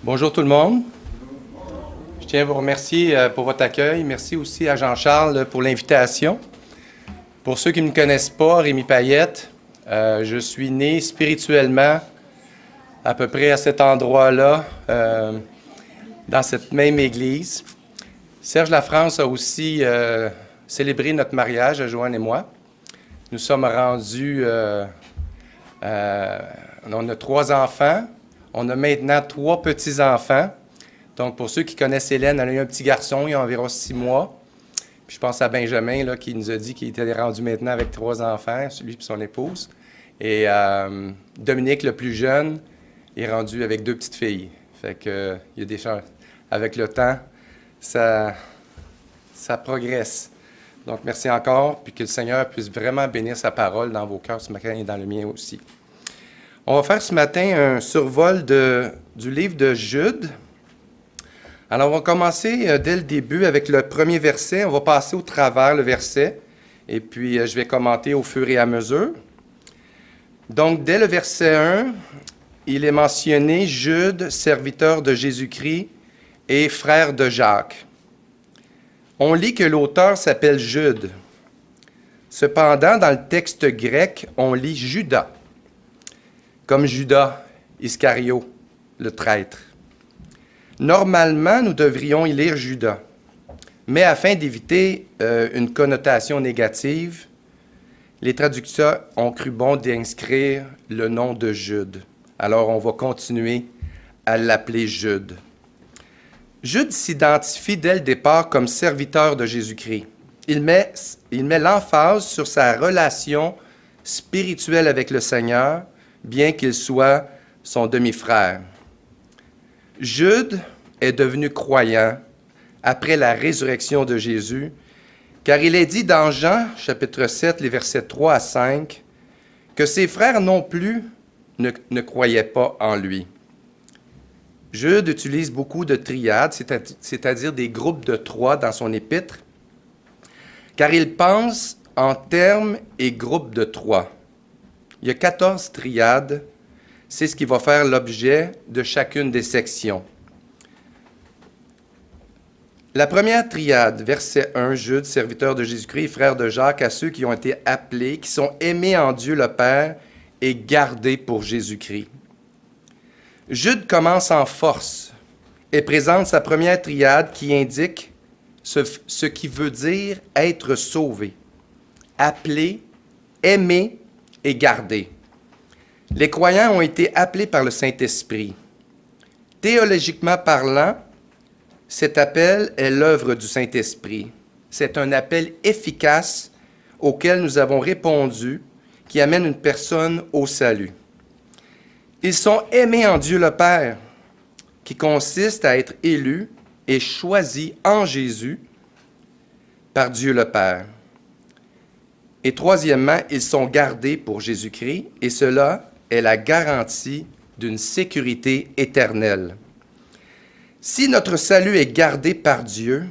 Bonjour tout le monde. Je tiens à vous remercier pour votre accueil. Merci aussi à Jean-Charles pour l'invitation. Pour ceux qui ne me connaissent pas, Rémi Payette, je suis né spirituellement à peu près à cet endroit-là, dans cette même église. Serge Lafrance a aussi célébré notre mariage, à Joanne et moi. Nous sommes rendus, on a 3 enfants. On a maintenant 3 petits-enfants. Donc, pour ceux qui connaissent Hélène, elle a eu un petit garçon il y a environ 6 mois. Puis je pense à Benjamin, là, qui nous a dit qu'il était rendu maintenant avec 3 enfants, lui et son épouse. Et Dominique, le plus jeune, est rendu avec 2 petites filles. Fait que, il y a des chances. Avec le temps, ça progresse. Donc, merci encore, puis que le Seigneur puisse vraiment bénir sa parole dans vos cœurs ce matin et dans le mien aussi. On va faire ce matin un survol du livre de Jude. Alors, on va commencer dès le début avec le premier verset. On va passer au travers le verset, et puis je vais commenter au fur et à mesure. Donc, dès le verset 1, il est mentionné Jude, serviteur de Jésus-Christ et frère de Jacques. On lit que l'auteur s'appelle Jude. Cependant, dans le texte grec, on lit Judas, comme Judas Iscario, le traître. Normalement, nous devrions y lire Judas, mais afin d'éviter une connotation négative, les traducteurs ont cru bon d'inscrire le nom de Jude. Alors, on va continuer à l'appeler Jude. Jude s'identifie dès le départ comme serviteur de Jésus-Christ. Il met l'emphase sur sa relation spirituelle avec le Seigneur, bien qu'il soit son demi-frère. Jude est devenu croyant après la résurrection de Jésus, car il est dit dans Jean, chapitre 7, les versets 3 à 5, que ses frères non plus ne croyaient pas en lui. Jude utilise beaucoup de triades, c'est-à-dire des groupes de 3 dans son épître, car il pense en termes et groupes de 3. Il y a 14 triades. C'est ce qui va faire l'objet de chacune des sections. La première triade, verset 1, Jude, serviteur de Jésus-Christ, frère de Jacques, à ceux qui ont été appelés, qui sont aimés en Dieu le Père et gardés pour Jésus-Christ. Jude commence en force et présente sa première triade qui indique ce qui veut dire être sauvé, appelé, aimé et gardé. Les croyants ont été appelés par le Saint-Esprit. Théologiquement parlant, cet appel est l'œuvre du Saint-Esprit. C'est un appel efficace auquel nous avons répondu, qui amène une personne au salut. Ils sont aimés en Dieu le Père, qui consiste à être élus et choisis en Jésus par Dieu le Père. Et troisièmement, ils sont gardés pour Jésus-Christ, et cela est la garantie d'une sécurité éternelle. Si notre salut est gardé par Dieu,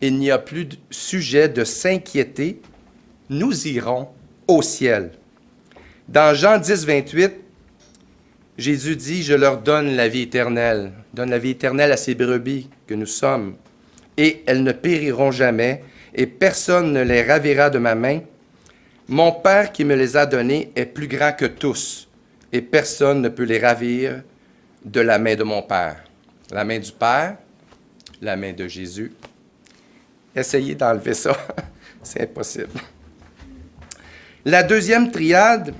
il n'y a plus de sujet de s'inquiéter, nous irons au ciel. Dans Jean 10, 28, Jésus dit, « Je leur donne la vie éternelle. » Donne la vie éternelle à ces brebis que nous sommes. « Et elles ne périront jamais, et personne ne les ravira de ma main. Mon Père qui me les a donnés est plus grand que tous, et personne ne peut les ravir de la main de mon Père. » La main du Père, la main de Jésus. Essayez d'enlever ça, c'est impossible. La deuxième triade,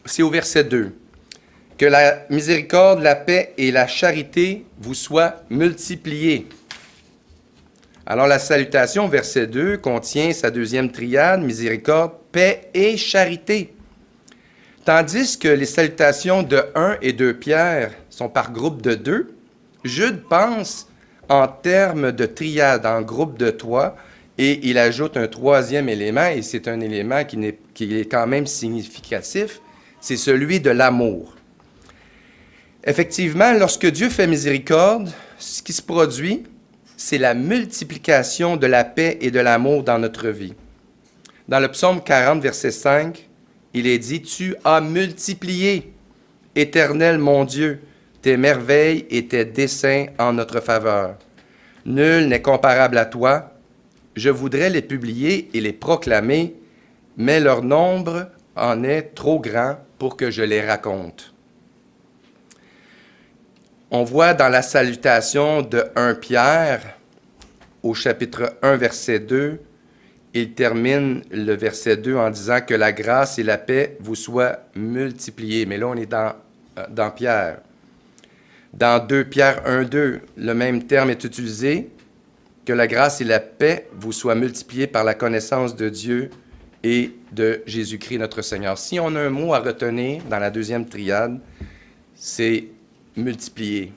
c'est au verset 2. « Que la miséricorde, la paix et la charité vous soient multipliées. » Alors la salutation, verset 2, contient sa deuxième triade, miséricorde, paix et charité. Tandis que les salutations de 1 et 2 Pierre sont par groupe de 2, Jude pense en termes de triade, en groupe de 3, et il ajoute un troisième élément, et c'est un élément qui est quand même significatif, c'est celui de l'amour. Effectivement, lorsque Dieu fait miséricorde, ce qui se produit, c'est la multiplication de la paix et de l'amour dans notre vie. Dans le psaume 40, verset 5, il est dit « Tu as multiplié, Éternel mon Dieu, Tes merveilles et tes desseins en notre faveur. Nul n'est comparable à toi. Je voudrais les publier et les proclamer, mais leur nombre en est trop grand pour que je les raconte. On voit dans la salutation de 1 Pierre, au chapitre 1, verset 2, il termine le verset 2 en disant que la grâce et la paix vous soient multipliées. Mais là, on est dans Pierre. Dans 2 Pierre 1, 2, le même terme est utilisé, que la grâce et la paix vous soient multipliées par la connaissance de Dieu et de Jésus-Christ notre Seigneur. Si on a un mot à retenir dans la deuxième triade, c'est multiplier.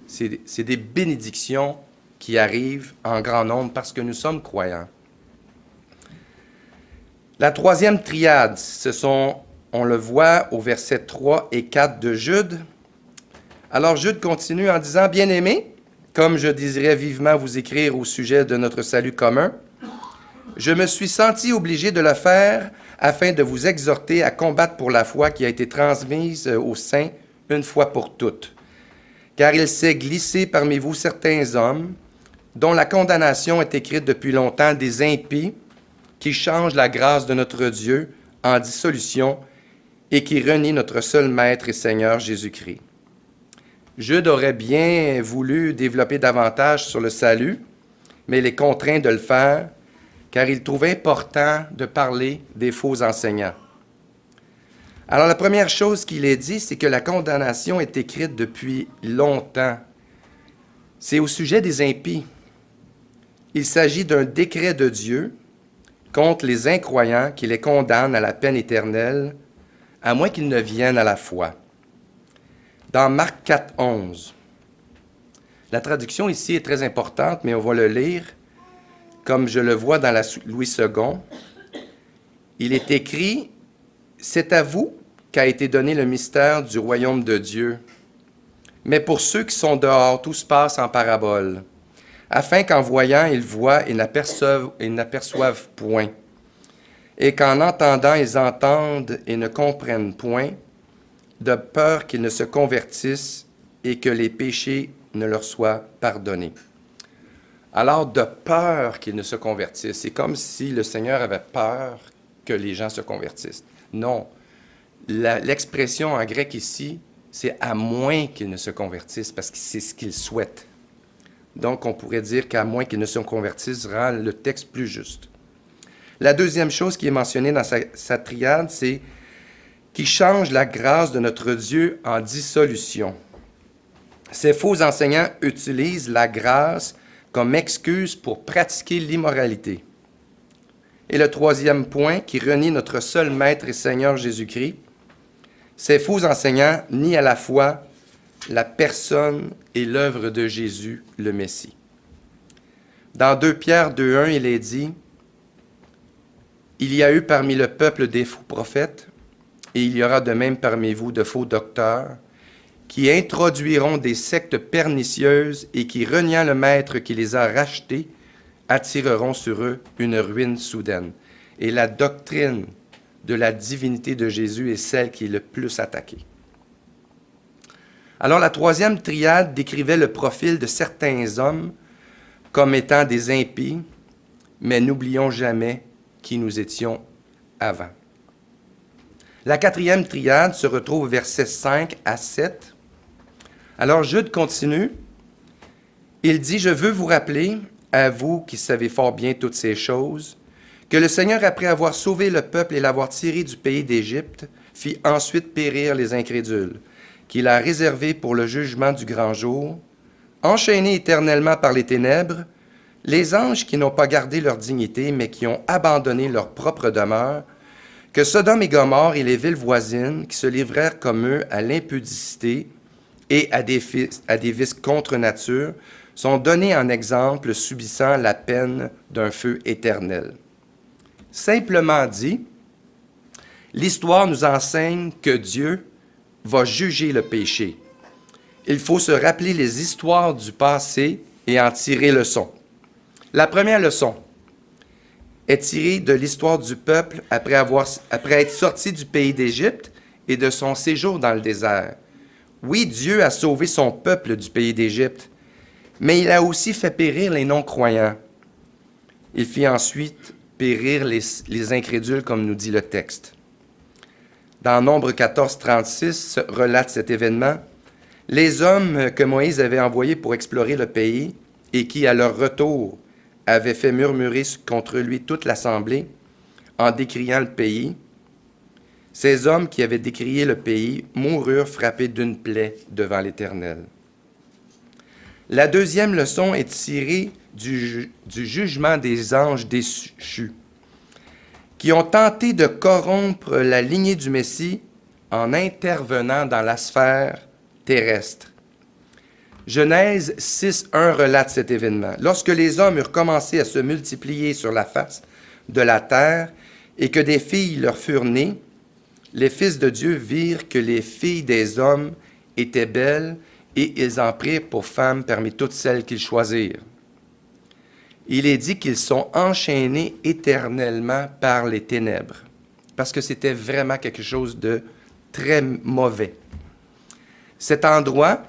C'est des bénédictions qui arrivent en grand nombre parce que nous sommes croyants. La troisième triade, on le voit au verset 3 et 4 de Jude. Alors Jude continue en disant, « Bien-aimés, comme je désirais vivement vous écrire au sujet de notre salut commun, je me suis senti obligé de le faire afin de vous exhorter à combattre pour la foi qui a été transmise aux saints une fois pour toutes. Car il s'est glissé parmi vous certains hommes dont la condamnation est écrite depuis longtemps, des impies qui changent la grâce de notre Dieu en dissolution et qui renient notre seul Maître et Seigneur Jésus-Christ. » Jude aurait bien voulu développer davantage sur le salut, mais il est contraint de le faire car il trouve important de parler des faux enseignants. Alors la première chose qu'il est dit, c'est que la condamnation est écrite depuis longtemps. C'est au sujet des impies. Il s'agit d'un décret de Dieu contre les incroyants qui les condamne à la peine éternelle, à moins qu'ils ne viennent à la foi. Dans Marc 4, 11, la traduction ici est très importante, mais on va le lire comme je le vois dans la Louis II. Il est écrit, « C'est à vous qu'a été donné le mystère du royaume de Dieu. Mais pour ceux qui sont dehors, tout se passe en parabole, afin qu'en voyant, ils voient et n'aperçoivent point, et qu'en entendant, ils entendent et ne comprennent point, de peur qu'ils ne se convertissent et que les péchés ne leur soient pardonnés. » Alors, de peur qu'ils ne se convertissent, c'est comme si le Seigneur avait peur que les gens se convertissent. Non, l'expression en grec ici, c'est « à moins qu'ils ne se convertissent », parce que c'est ce qu'ils souhaitent. Donc, on pourrait dire qu'à moins qu'ils ne se convertissent rend le texte plus juste. La deuxième chose qui est mentionnée dans sa triade, c'est qui change la grâce de notre Dieu en dissolution. Ces faux enseignants utilisent la grâce comme excuse pour pratiquer l'immoralité. Et le troisième point, qui renie notre seul Maître et Seigneur Jésus-Christ, ces faux enseignants nient à la fois la personne et l'œuvre de Jésus, le Messie. Dans 2 Pierre 2.1, il est dit, « Il y a eu parmi le peuple des faux prophètes, et il y aura de même parmi vous de faux docteurs, qui introduiront des sectes pernicieuses et qui, reniant le Maître qui les a rachetés, attireront sur eux une ruine soudaine. » Et la doctrine de la divinité de Jésus est celle qui est le plus attaquée. Alors la troisième triade décrivait le profil de certains hommes comme étant des impies, mais n'oublions jamais qui nous étions avant. La quatrième triade se retrouve au verset 5 à 7. Alors Jude continue. Il dit, « Je veux vous rappeler, à vous qui savez fort bien toutes ces choses, que le Seigneur, après avoir sauvé le peuple et l'avoir tiré du pays d'Égypte, fit ensuite périr les incrédules, qu'il a réservés pour le jugement du grand jour, enchaînés éternellement par les ténèbres, les anges qui n'ont pas gardé leur dignité, mais qui ont abandonné leur propre demeure, que Sodome et Gomorrhe et les villes voisines, qui se livrèrent comme eux à l'impudicité et à des vices contre nature, sont donnés en exemple, subissant la peine d'un feu éternel. » Simplement dit, l'histoire nous enseigne que Dieu va juger le péché. Il faut se rappeler les histoires du passé et en tirer leçon. La première leçon est tirée de l'histoire du peuple après être sorti du pays d'Égypte et de son séjour dans le désert, Oui, Dieu a sauvé son peuple du pays d'Égypte, mais il a aussi fait périr les non-croyants. Il fit ensuite périr les incrédules, comme nous dit le texte. Dans Nombre 14, 36, relate cet événement. Les hommes que Moïse avait envoyés pour explorer le pays et qui, à leur retour, avaient fait murmurer contre lui toute l'assemblée en décriant le pays, ces hommes qui avaient décrié le pays moururent frappés d'une plaie devant l'Éternel. La deuxième leçon est tirée du jugement des anges déchus, qui ont tenté de corrompre la lignée du Messie en intervenant dans la sphère terrestre. Genèse 6.1 relate cet événement. Lorsque les hommes eurent commencé à se multiplier sur la face de la terre et que des filles leur furent nées, les fils de Dieu virent que les filles des hommes étaient belles et ils en prirent pour femmes parmi toutes celles qu'ils choisirent. Il est dit qu'ils sont enchaînés éternellement par les ténèbres, parce que c'était vraiment quelque chose de très mauvais. Cet endroit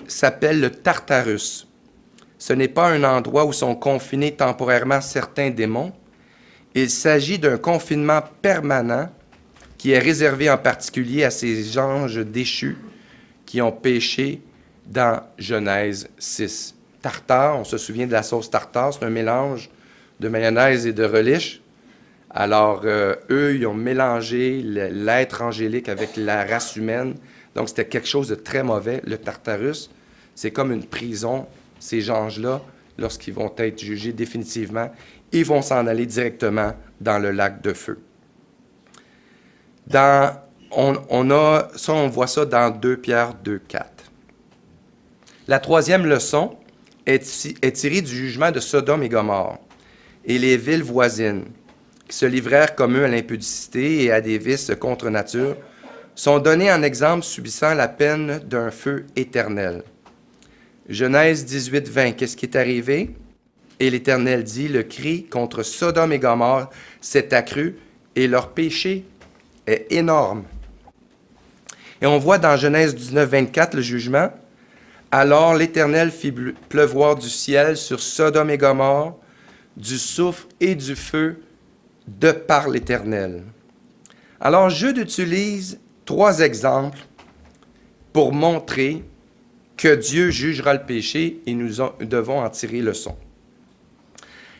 s'appelle le Tartarus. Ce n'est pas un endroit où sont confinés temporairement certains démons. Il s'agit d'un confinement permanent qui est réservé en particulier à ces anges déchus qui ont péché dans Genèse 6. Tartare, on se souvient de la sauce tartare, c'est un mélange de mayonnaise et de relish. Alors, eux, ils ont mélangé l'être angélique avec la race humaine. Donc, c'était quelque chose de très mauvais. Le Tartarus, c'est comme une prison. Ces anges-là, lorsqu'ils vont être jugés définitivement, ils vont s'en aller directement dans le lac de feu. On voit ça dans 2 Pierre 2,4. La troisième leçon est tirée du jugement de Sodome et Gomorrhe et les villes voisines, qui se livrèrent comme eux à l'impudicité et à des vices contre nature, sont donnés en exemple subissant la peine d'un feu éternel. Genèse 18, 20, qu'est-ce qui est arrivé? Et l'Éternel dit, le cri contre Sodome et Gomorrhe s'est accru et leur péché est énorme. Et on voit dans Genèse 19, 24 le jugement. Alors l'Éternel fit pleuvoir du ciel sur Sodome et Gomorrhe, du soufre et du feu de par l'Éternel. Alors Jude utilise 3 exemples pour montrer que Dieu jugera le péché et nous devons en tirer leçon.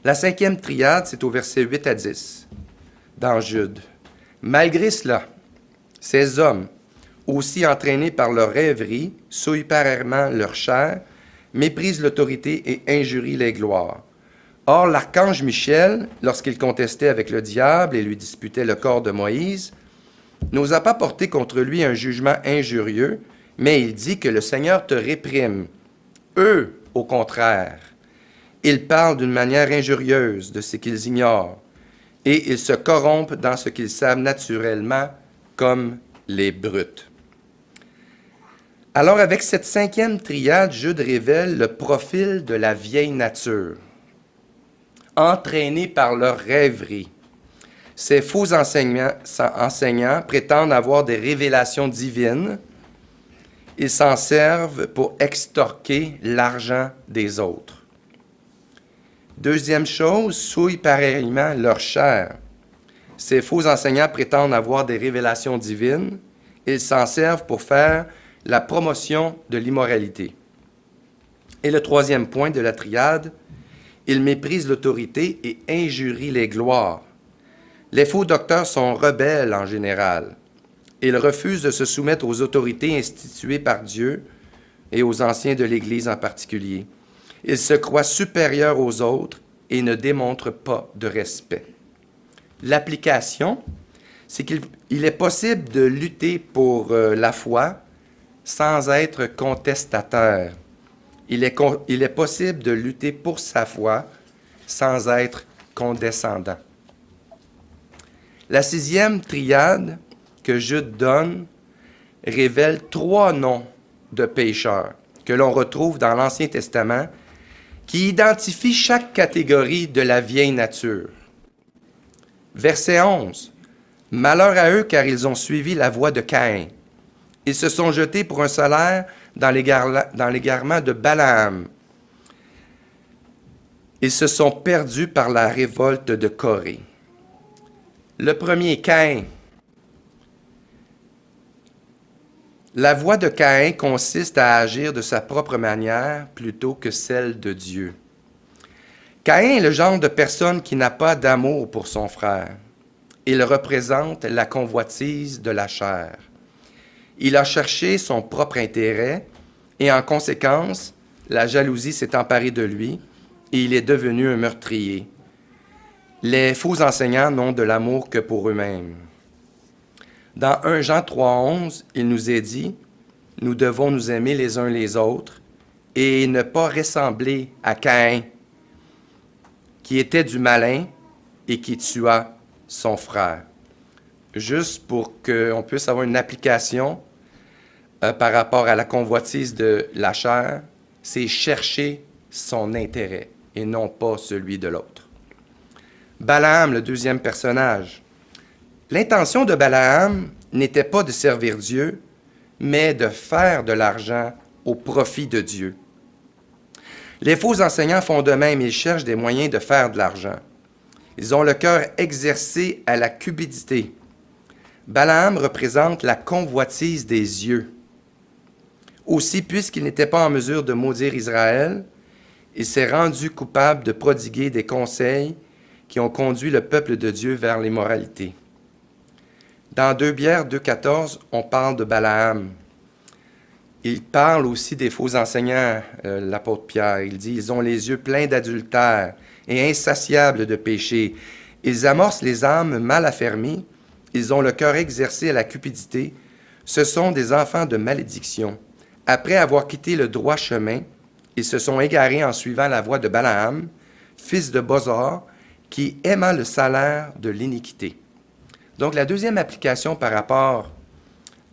La 5e triade, c'est au verset 8 à 10, dans Jude. Malgré cela, ces hommes, aussi entraînés par leur rêverie, souillent pareillement leur chair, méprisent l'autorité et injurient les gloires. Or, l'archange Michel, lorsqu'il contestait avec le diable et lui disputait le corps de Moïse, n'osa pas porter contre lui un jugement injurieux, mais il dit que le Seigneur te réprime. Eux, au contraire, ils parlent d'une manière injurieuse de ce qu'ils ignorent, et ils se corrompent dans ce qu'ils savent naturellement comme les brutes. Alors, avec cette 5e triade, Jude révèle le profil de la vieille nature, entraînés par leur rêverie. Ces faux enseignants prétendent avoir des révélations divines. Ils s'en servent pour extorquer l'argent des autres. Deuxième chose, souillent pareillement leur chair. Ces faux enseignants prétendent avoir des révélations divines. Ils s'en servent pour faire la promotion de l'immoralité. Et le 3e point de la triade, ils méprisent l'autorité et injurient les gloires. Les faux docteurs sont rebelles en général. Ils refusent de se soumettre aux autorités instituées par Dieu et aux anciens de l'Église en particulier. Ils se croient supérieurs aux autres et ne démontrent pas de respect. L'application, c'est qu'il est possible de lutter pour la foi sans être contestataire. Il est possible de lutter pour sa foi sans être condescendant. La 6e triade que Jude donne révèle 3 noms de pécheurs que l'on retrouve dans l'Ancien Testament qui identifient chaque catégorie de la vieille nature. Verset 11. Malheur à eux car ils ont suivi la voie de Caïn. Ils se sont jetés pour un salaire dans l'égarement de Balaam. Ils se sont perdus par la révolte de Corée. Le premier, Caïn. La voie de Caïn consiste à agir de sa propre manière plutôt que celle de Dieu. Caïn est le genre de personne qui n'a pas d'amour pour son frère. Il représente la convoitise de la chair. Il a cherché son propre intérêt et en conséquence, la jalousie s'est emparée de lui et il est devenu un meurtrier. Les faux enseignants n'ont de l'amour que pour eux-mêmes. Dans 1 Jean 3,11, il nous est dit, « Nous devons nous aimer les uns les autres et ne pas ressembler à Caïn, qui était du malin et qui tua son frère. » Juste pour qu'on puisse avoir une application par rapport à la convoitise de la chair, c'est chercher son intérêt et non pas celui de l'autre. Balaam, le deuxième personnage. L'intention de Balaam n'était pas de servir Dieu, mais de faire de l'argent au profit de Dieu. Les faux enseignants font de même, ils cherchent des moyens de faire de l'argent. Ils ont le cœur exercé à la cupidité. Balaam représente la convoitise des yeux. Aussi, puisqu'il n'était pas en mesure de maudire Israël, il s'est rendu coupable de prodiguer des conseils qui ont conduit le peuple de Dieu vers l'immoralité. Dans 2 Pierre 2,14, on parle de Balaam. Il parle aussi des faux enseignants, l'apôtre Pierre. Il dit, ils ont les yeux pleins d'adultère et insatiables de péché. Ils amorcent les âmes mal affermies. Ils ont le cœur exercé à la cupidité. Ce sont des enfants de malédiction. Après avoir quitté le droit chemin, ils se sont égarés en suivant la voie de Balaam, fils de Bosor, qui aima le salaire de l'iniquité. Donc, la deuxième application par rapport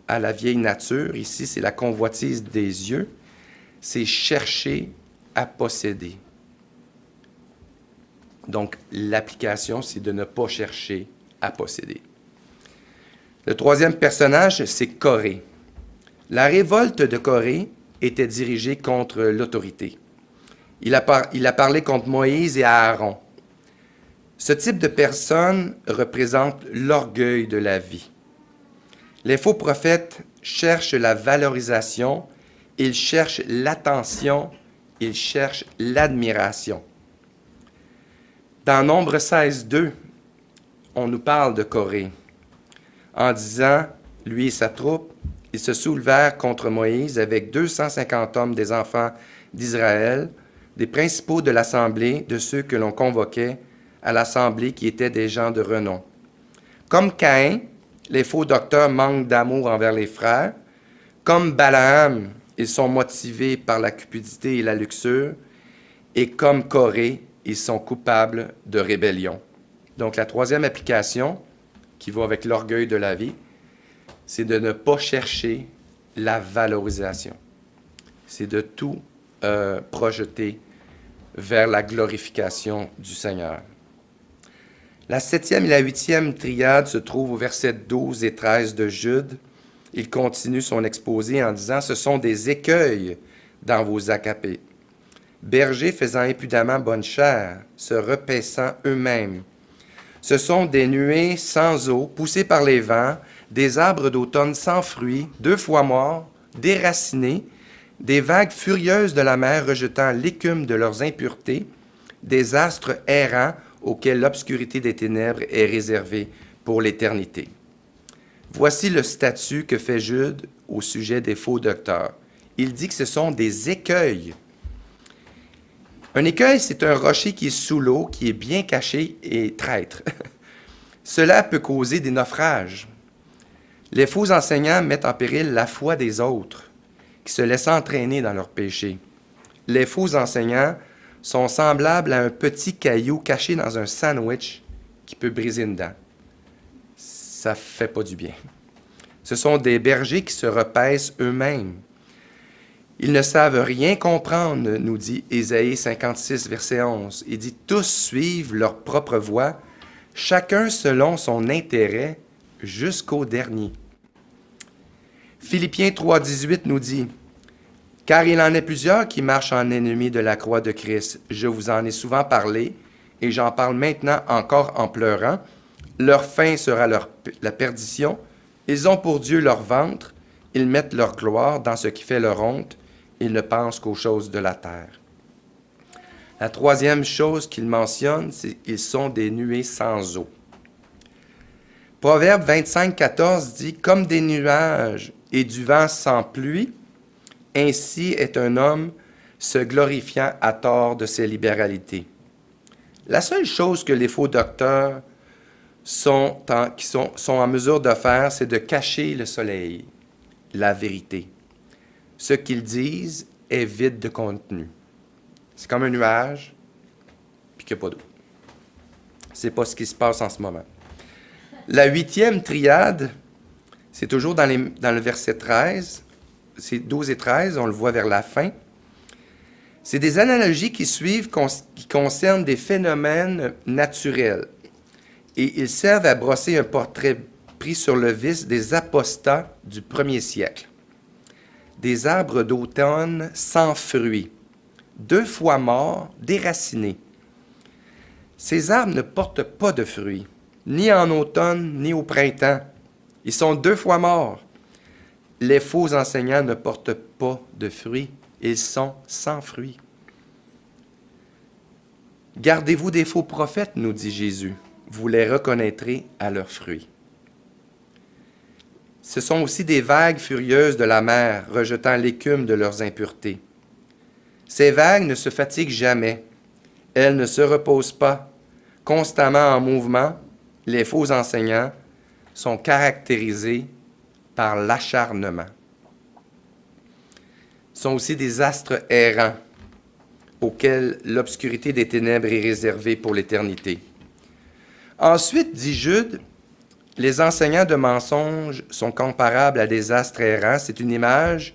à la vieille nature, ici, c'est la convoitise des yeux, c'est chercher à posséder. Donc, l'application, c'est de ne pas chercher à posséder. Le troisième personnage, c'est Corée. La révolte de Corée était dirigée contre l'autorité. Il a parlé contre Moïse et Aaron. Ce type de personne représente l'orgueil de la vie. Les faux prophètes cherchent la valorisation, ils cherchent l'attention, ils cherchent l'admiration. Dans Nombre 16,2, on nous parle de Corée, en disant, lui et sa troupe, ils se soulevèrent contre Moïse avec 250 hommes des enfants d'Israël, des principaux de l'assemblée, de ceux que l'on convoquait à l'assemblée qui étaient des gens de renom. Comme Caïn, les faux docteurs manquent d'amour envers les frères. Comme Balaam, ils sont motivés par la cupidité et la luxure. Et comme Corée, ils sont coupables de rébellion. Donc la troisième application, qui va avec l'orgueil de la vie, c'est de ne pas chercher la valorisation. C'est de tout projeter vers la glorification du Seigneur. La 7e et la 8e triade se trouvent au verset 12 et 13 de Jude. Il continue son exposé en disant « Ce sont des écueils dans vos acapés, bergers faisant impudemment bonne chère, se repaissant eux-mêmes. Ce sont des nuées sans eau, poussées par les vents, des arbres d'automne sans fruits, 2 fois morts, déracinés, des vagues furieuses de la mer rejetant l'écume de leurs impuretés, des astres errants auxquels l'obscurité des ténèbres est réservée pour l'éternité. » Voici le statut que fait Jude au sujet des faux docteurs. Il dit que ce sont des écueils. Un écueil, c'est un rocher qui est sous l'eau, qui est bien caché et traître. Cela peut causer des naufrages. Les faux enseignants mettent en péril la foi des autres, qui se laissent entraîner dans leurs péchés. Les faux enseignants sont semblables à un petit caillou caché dans un sandwich qui peut briser une dent. Ça ne fait pas du bien. Ce sont des bergers qui se repaissent eux-mêmes. Ils ne savent rien comprendre, nous dit Ésaïe 56, verset 11. Il dit, « Tous suivent leur propre voie, chacun selon son intérêt, jusqu'au dernier. » Philippiens 3,18 nous dit « Car il en est plusieurs qui marchent en ennemis de la croix de Christ. Je vous en ai souvent parlé, et j'en parle maintenant encore en pleurant. Leur fin sera la perdition. Ils ont pour Dieu leur ventre. Ils mettent leur gloire dans ce qui fait leur honte. Ils ne pensent qu'aux choses de la terre. » La troisième chose qu'il mentionne, c'est qu'ils sont des nuées sans eau. Proverbe 25, 14 dit « Comme des nuages et du vent sans pluie, ainsi est un homme se glorifiant à tort de ses libéralités. » La seule chose que les faux docteurs sont en mesure de faire, c'est de cacher le soleil, la vérité. Ce qu'ils disent est vide de contenu. C'est comme un nuage, puis qu'il n'y a pas d'eau. Ce n'est pas ce qui se passe en ce moment. La 8e triade, c'est toujours dans le verset 13, c'est 12 et 13, on le voit vers la fin. C'est des analogies qui suivent, qui concernent des phénomènes naturels. Et ils servent à brosser un portrait pris sur le vice des apostats du 1er siècle. Des arbres d'automne sans fruits, 2 fois morts, déracinés. Ces arbres ne portent pas de fruits, ni en automne, ni au printemps. Ils sont 2 fois morts. Les faux enseignants ne portent pas de fruits, ils sont sans fruits. Gardez-vous des faux prophètes, nous dit Jésus. Vous les reconnaîtrez à leurs fruits. Ce sont aussi des vagues furieuses de la mer, rejetant l'écume de leurs impuretés. Ces vagues ne se fatiguent jamais. Elles ne se reposent pas. Constamment en mouvement, les faux enseignants sont caractérisés par l'acharnement. Ce sont aussi des astres errants auxquels l'obscurité des ténèbres est réservée pour l'éternité. Ensuite, dit Jude, les enseignants de mensonges sont comparables à des astres errants. C'est une image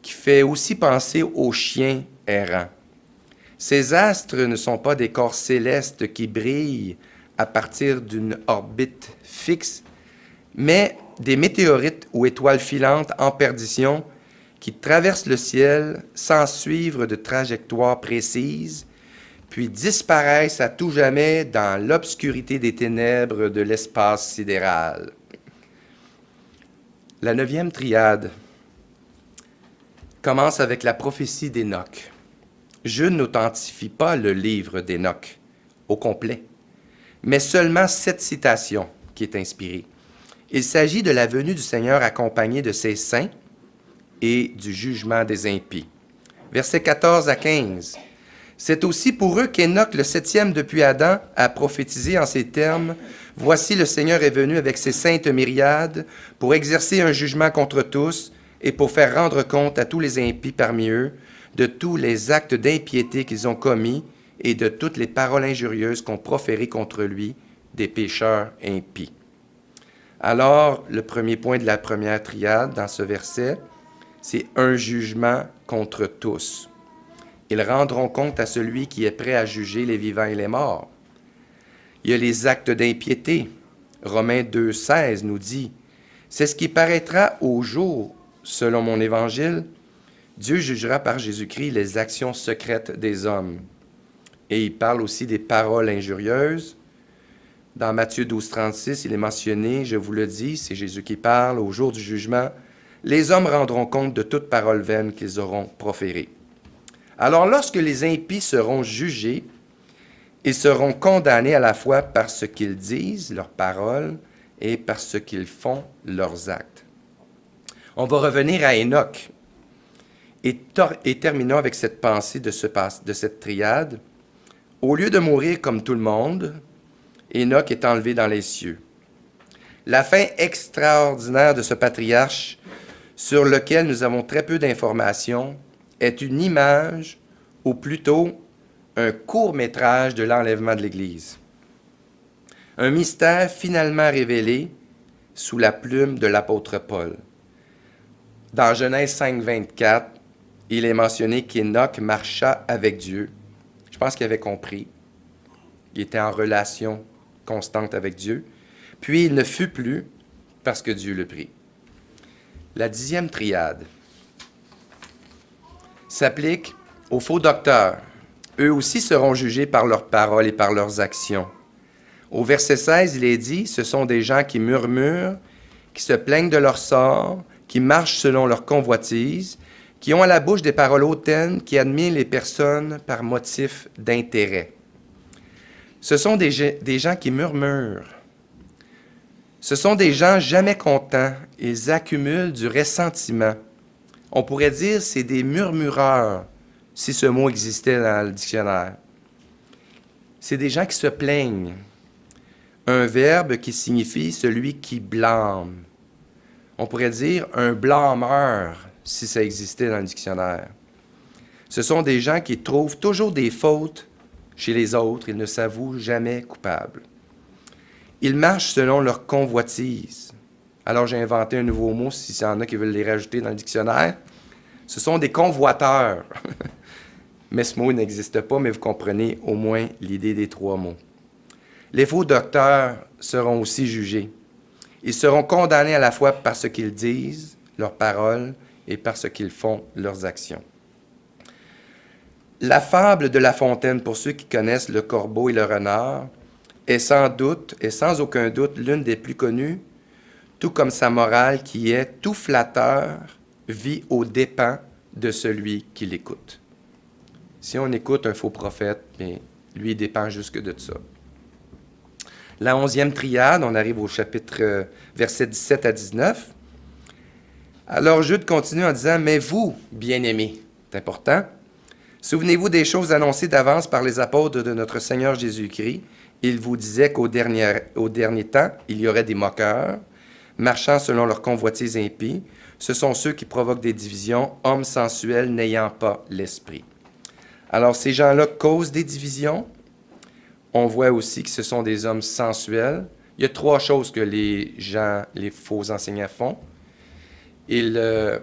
qui fait aussi penser aux chiens errants. Ces astres ne sont pas des corps célestes qui brillent à partir d'une orbite fixe, mais des météorites ou étoiles filantes en perdition qui traversent le ciel sans suivre de trajectoire précise, puis disparaissent à tout jamais dans l'obscurité des ténèbres de l'espace sidéral. La 9e triade commence avec la prophétie d'Hénoch. Jude n'authentifie pas le livre d'Hénoch au complet, mais seulement cette citation qui est inspirée. Il s'agit de la venue du Seigneur accompagnée de ses saints et du jugement des impies. Versets 14 à 15. C'est aussi pour eux qu'Hénoch, le 7e depuis Adam, a prophétisé en ces termes. « Voici le Seigneur est venu avec ses saintes myriades pour exercer un jugement contre tous et pour faire rendre compte à tous les impies parmi eux de tous les actes d'impiété qu'ils ont commis et de toutes les paroles injurieuses qu'ont proférées contre lui des pécheurs impies. » Alors, le premier point de la première triade dans ce verset, c'est un jugement contre tous. Ils rendront compte à celui qui est prêt à juger les vivants et les morts. Il y a les actes d'impiété. Romains 2,16 nous dit « C'est ce qui paraîtra au jour, selon mon évangile. Dieu jugera par Jésus-Christ les actions secrètes des hommes. » Et il parle aussi des paroles injurieuses. Dans Matthieu 12,36, il est mentionné, je vous le dis, c'est Jésus qui parle, au jour du jugement, les hommes rendront compte de toute parole vaine qu'ils auront proférée. Alors, lorsque les impies seront jugés, ils seront condamnés à la fois par ce qu'ils disent, leurs paroles, et par ce qu'ils font, leurs actes. On va revenir à Hénoch et terminons avec cette pensée de cette triade. Au lieu de mourir comme tout le monde, Hénoch est enlevé dans les cieux. La fin extraordinaire de ce patriarche, sur lequel nous avons très peu d'informations, est une image, ou plutôt un court-métrage de l'enlèvement de l'Église. Un mystère finalement révélé sous la plume de l'apôtre Paul. Dans Genèse 5, 24, il est mentionné qu'Hénoch marcha avec Dieu. Je pense qu'il avait compris. Il était en relation constante avec Dieu. Puis il ne fut plus parce que Dieu le prit. La 10e triade s'applique aux faux docteurs. Eux aussi seront jugés par leurs paroles et par leurs actions. Au verset 16, il est dit, ce sont des gens qui murmurent, qui se plaignent de leur sort, qui marchent selon leur convoitise, qui ont à la bouche des paroles hautaines, qui admirent les personnes par motif d'intérêt. Ce sont des gens qui murmurent. Ce sont des gens jamais contents. Ils accumulent du ressentiment. On pourrait dire c'est des murmureurs, si ce mot existait dans le dictionnaire. C'est des gens qui se plaignent. Un verbe qui signifie celui qui blâme. On pourrait dire un blâmeur, si ça existait dans le dictionnaire. Ce sont des gens qui trouvent toujours des fautes chez les autres. Ils ne s'avouent jamais coupables. Ils marchent selon leur convoitise. Alors j'ai inventé un nouveau mot, s'il y en a qui veulent les rajouter dans le dictionnaire. Ce sont des convoiteurs. Mais ce mot n'existe pas, mais vous comprenez au moins l'idée des trois mots. Les faux docteurs seront aussi jugés. Ils seront condamnés à la fois par ce qu'ils disent, leurs paroles, et par ce qu'ils font, leurs actions. La fable de La Fontaine, pour ceux qui connaissent le corbeau et le renard, est sans aucun doute l'une des plus connues, tout comme sa morale qui est « Tout flatteur vit aux dépens de celui qui l'écoute ». Si on écoute un faux prophète, bien, lui il dépend jusque de ça. La 11e triade, on arrive au chapitre versets 17 à 19. Alors Jude continue en disant « Mais vous, bien-aimés, c'est important, souvenez-vous des choses annoncées d'avance par les apôtres de notre Seigneur Jésus-Christ. Il vous disait qu'au dernier temps, il y aurait des moqueurs, marchant selon leur convoitise impie. Ce sont ceux qui provoquent des divisions, hommes sensuels n'ayant pas l'esprit. » Alors, ces gens-là causent des divisions. On voit aussi que ce sont des hommes sensuels. Il y a trois choses que les faux enseignants font. Ils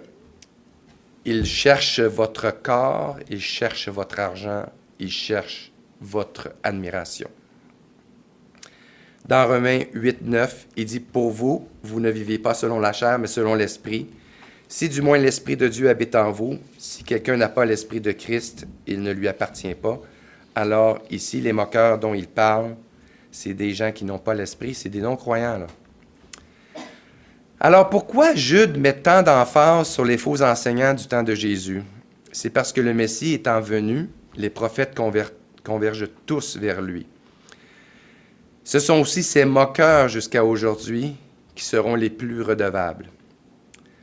cherchent votre corps, ils cherchent votre argent, ils cherchent votre admiration. Dans Romains 8, 9, il dit « Pour vous, vous ne vivez pas selon la chair, mais selon l'Esprit. Si du moins l'Esprit de Dieu habite en vous, si quelqu'un n'a pas l'Esprit de Christ, il ne lui appartient pas. » Alors ici, les moqueurs dont il parle, c'est des gens qui n'ont pas l'Esprit, c'est des non-croyants, là. Alors pourquoi Jude met tant d'emphase sur les faux enseignants du temps de Jésus? C'est parce que le Messie étant venu, les prophètes convergent tous vers lui. Ce sont aussi ces moqueurs jusqu'à aujourd'hui qui seront les plus redevables.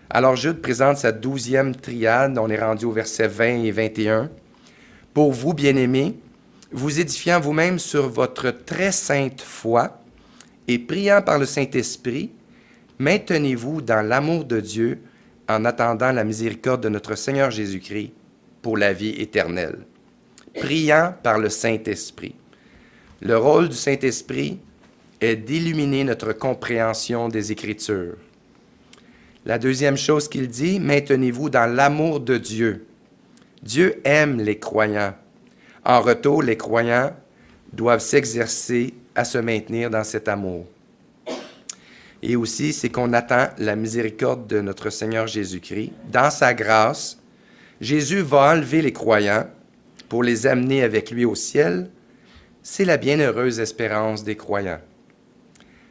Alors Jude présente sa 12e triade, on est rendu au verset 20 et 21. « Pour vous, bien-aimés, vous édifiant vous-même sur votre très sainte foi et priant par le Saint-Esprit, maintenez-vous dans l'amour de Dieu en attendant la miséricorde de notre Seigneur Jésus-Christ pour la vie éternelle. » Priant par le Saint-Esprit. Le rôle du Saint-Esprit est d'illuminer notre compréhension des Écritures. La deuxième chose qu'il dit, maintenez-vous dans l'amour de Dieu. Dieu aime les croyants. En retour, les croyants doivent s'exercer à se maintenir dans cet amour. Et aussi, c'est qu'on attend la miséricorde de notre Seigneur Jésus-Christ. Dans sa grâce, Jésus va enlever les croyants pour les amener avec lui au ciel. C'est la bienheureuse espérance des croyants.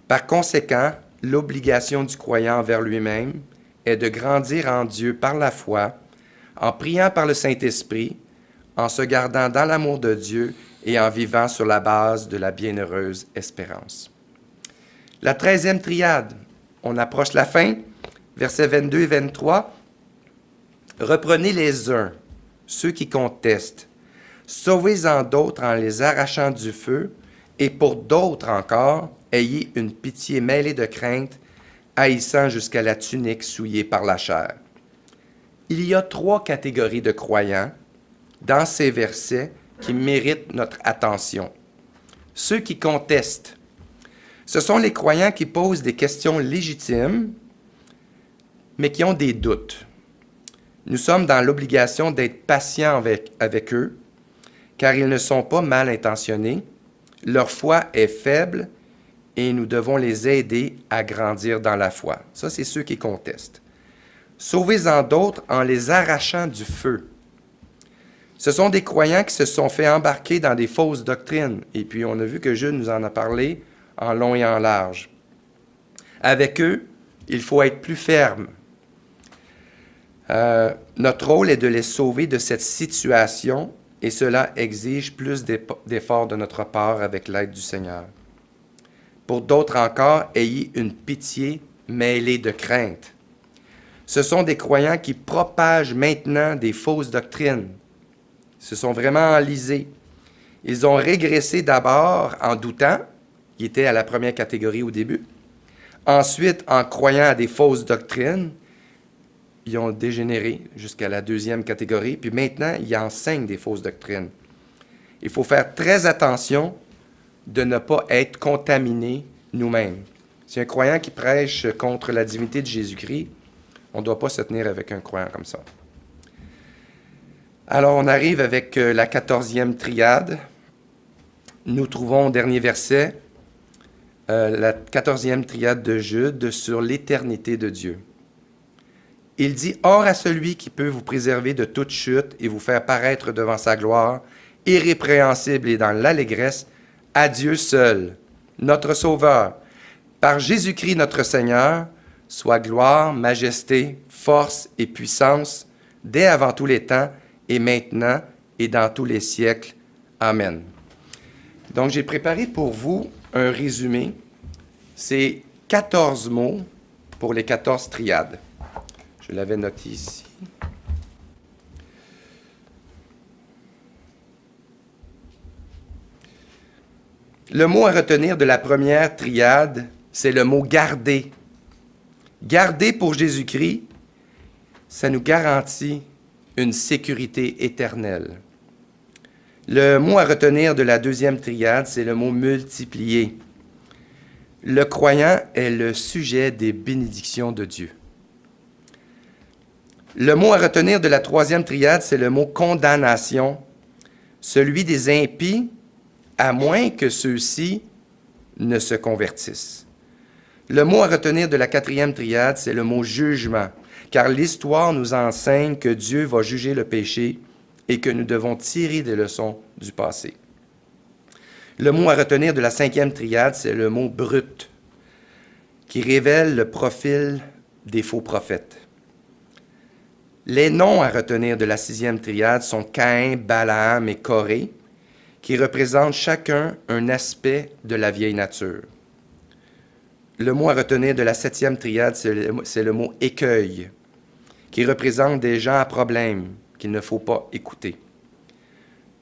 Par conséquent, l'obligation du croyant envers lui-même est de grandir en Dieu par la foi, en priant par le Saint-Esprit, en se gardant dans l'amour de Dieu et en vivant sur la base de la bienheureuse espérance. La 13e triade, on approche la fin, versets 22 et 23. « Reprenez les uns, ceux qui contestent, sauvez-en d'autres en les arrachant du feu, et pour d'autres encore, ayez une pitié mêlée de crainte, haïssant jusqu'à la tunique souillée par la chair. » Il y a 3 catégories de croyants dans ces versets qui méritent notre attention. Ceux qui contestent. Ce sont les croyants qui posent des questions légitimes, mais qui ont des doutes. Nous sommes dans l'obligation d'être patients avec eux, car ils ne sont pas mal intentionnés, leur foi est faible et nous devons les aider à grandir dans la foi. Ça, c'est ceux qui contestent. Sauvez-en d'autres en les arrachant du feu. Ce sont des croyants qui se sont fait embarquer dans des fausses doctrines. Et puis, on a vu que Jude nous en a parlé en long et en large. Avec eux, il faut être plus ferme. Notre rôle est de les sauver de cette situation et cela exige plus d'efforts de notre part avec l'aide du Seigneur. Pour d'autres encore, ayez une pitié mêlée de crainte. Ce sont des croyants qui propagent maintenant des fausses doctrines. Ils se sont vraiment enlisés. Ils ont régressé d'abord en doutant, qui était à la première catégorie au début. Ensuite, en croyant à des fausses doctrines, ils ont dégénéré jusqu'à la deuxième catégorie. Puis maintenant, ils enseignent des fausses doctrines. Il faut faire très attention de ne pas être contaminé nous-mêmes. Si un croyant qui prêche contre la divinité de Jésus-Christ, on ne doit pas se tenir avec un croyant comme ça. Alors, on arrive avec la 14e triade. Nous trouvons au dernier verset la 14e triade de Jude sur l'éternité de Dieu. Il dit « Or à celui qui peut vous préserver de toute chute et vous faire paraître devant sa gloire, irrépréhensible et dans l'allégresse, à Dieu seul, notre Sauveur, par Jésus-Christ notre Seigneur, soit gloire, majesté, force et puissance, dès avant tous les temps, et maintenant, et dans tous les siècles. Amen. » Donc, j'ai préparé pour vous un résumé. C'est 14 mots pour les 14 triades. Je l'avais noté ici. Le mot à retenir de la première triade, c'est le mot « garder ». Garder pour Jésus-Christ, ça nous garantit une sécurité éternelle. Le mot à retenir de la deuxième triade, c'est le mot « multiplier ». Le croyant est le sujet des bénédictions de Dieu. Le mot à retenir de la troisième triade, c'est le mot « condamnation », celui des impies, à moins que ceux-ci ne se convertissent. Le mot à retenir de la quatrième triade, c'est le mot « jugement », car l'histoire nous enseigne que Dieu va juger le péché et que nous devons tirer des leçons du passé. Le mot à retenir de la cinquième triade, c'est le mot « brut », qui révèle le profil des faux prophètes. Les noms à retenir de la sixième triade sont Caïn, Balaam et Corée, qui représentent chacun un aspect de la vieille nature. Le mot à retenir de la septième triade, c'est le mot « écueil », qui représente des gens à problème qu'il ne faut pas écouter.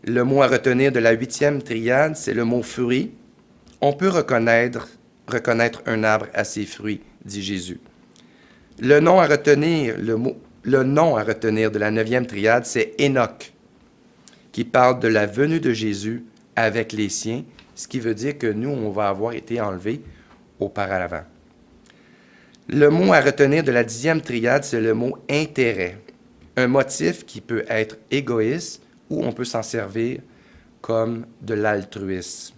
Le mot à retenir de la huitième triade, c'est le mot « fruit ». On peut reconnaître un arbre à ses fruits, dit Jésus. Le nom à retenir de la neuvième triade, c'est Enoch, qui parle de la venue de Jésus avec les siens, ce qui veut dire que nous, on va avoir été enlevés auparavant. Le mot à retenir de la dixième triade, c'est le mot « intérêt », un motif qui peut être égoïste ou on peut s'en servir comme de l'altruisme.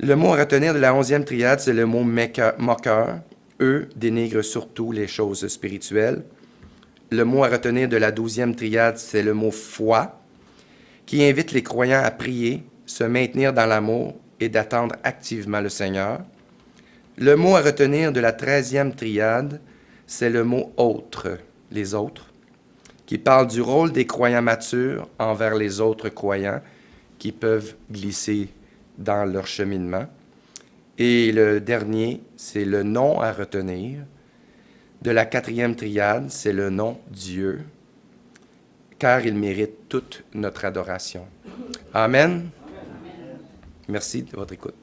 Le mot à retenir de la onzième triade, c'est le mot « moqueur ». Eux dénigrent surtout les choses spirituelles. Le mot à retenir de la douzième triade, c'est le mot « foi », qui invite les croyants à prier, se maintenir dans l'amour et d'attendre activement le Seigneur. Le mot à retenir de la 13e triade, c'est le mot « autre », les autres, qui parle du rôle des croyants matures envers les autres croyants qui peuvent glisser dans leur cheminement. Et le dernier, c'est le nom à retenir de la 4e triade, c'est le nom Dieu, car il mérite toute notre adoration. Amen. Merci de votre écoute.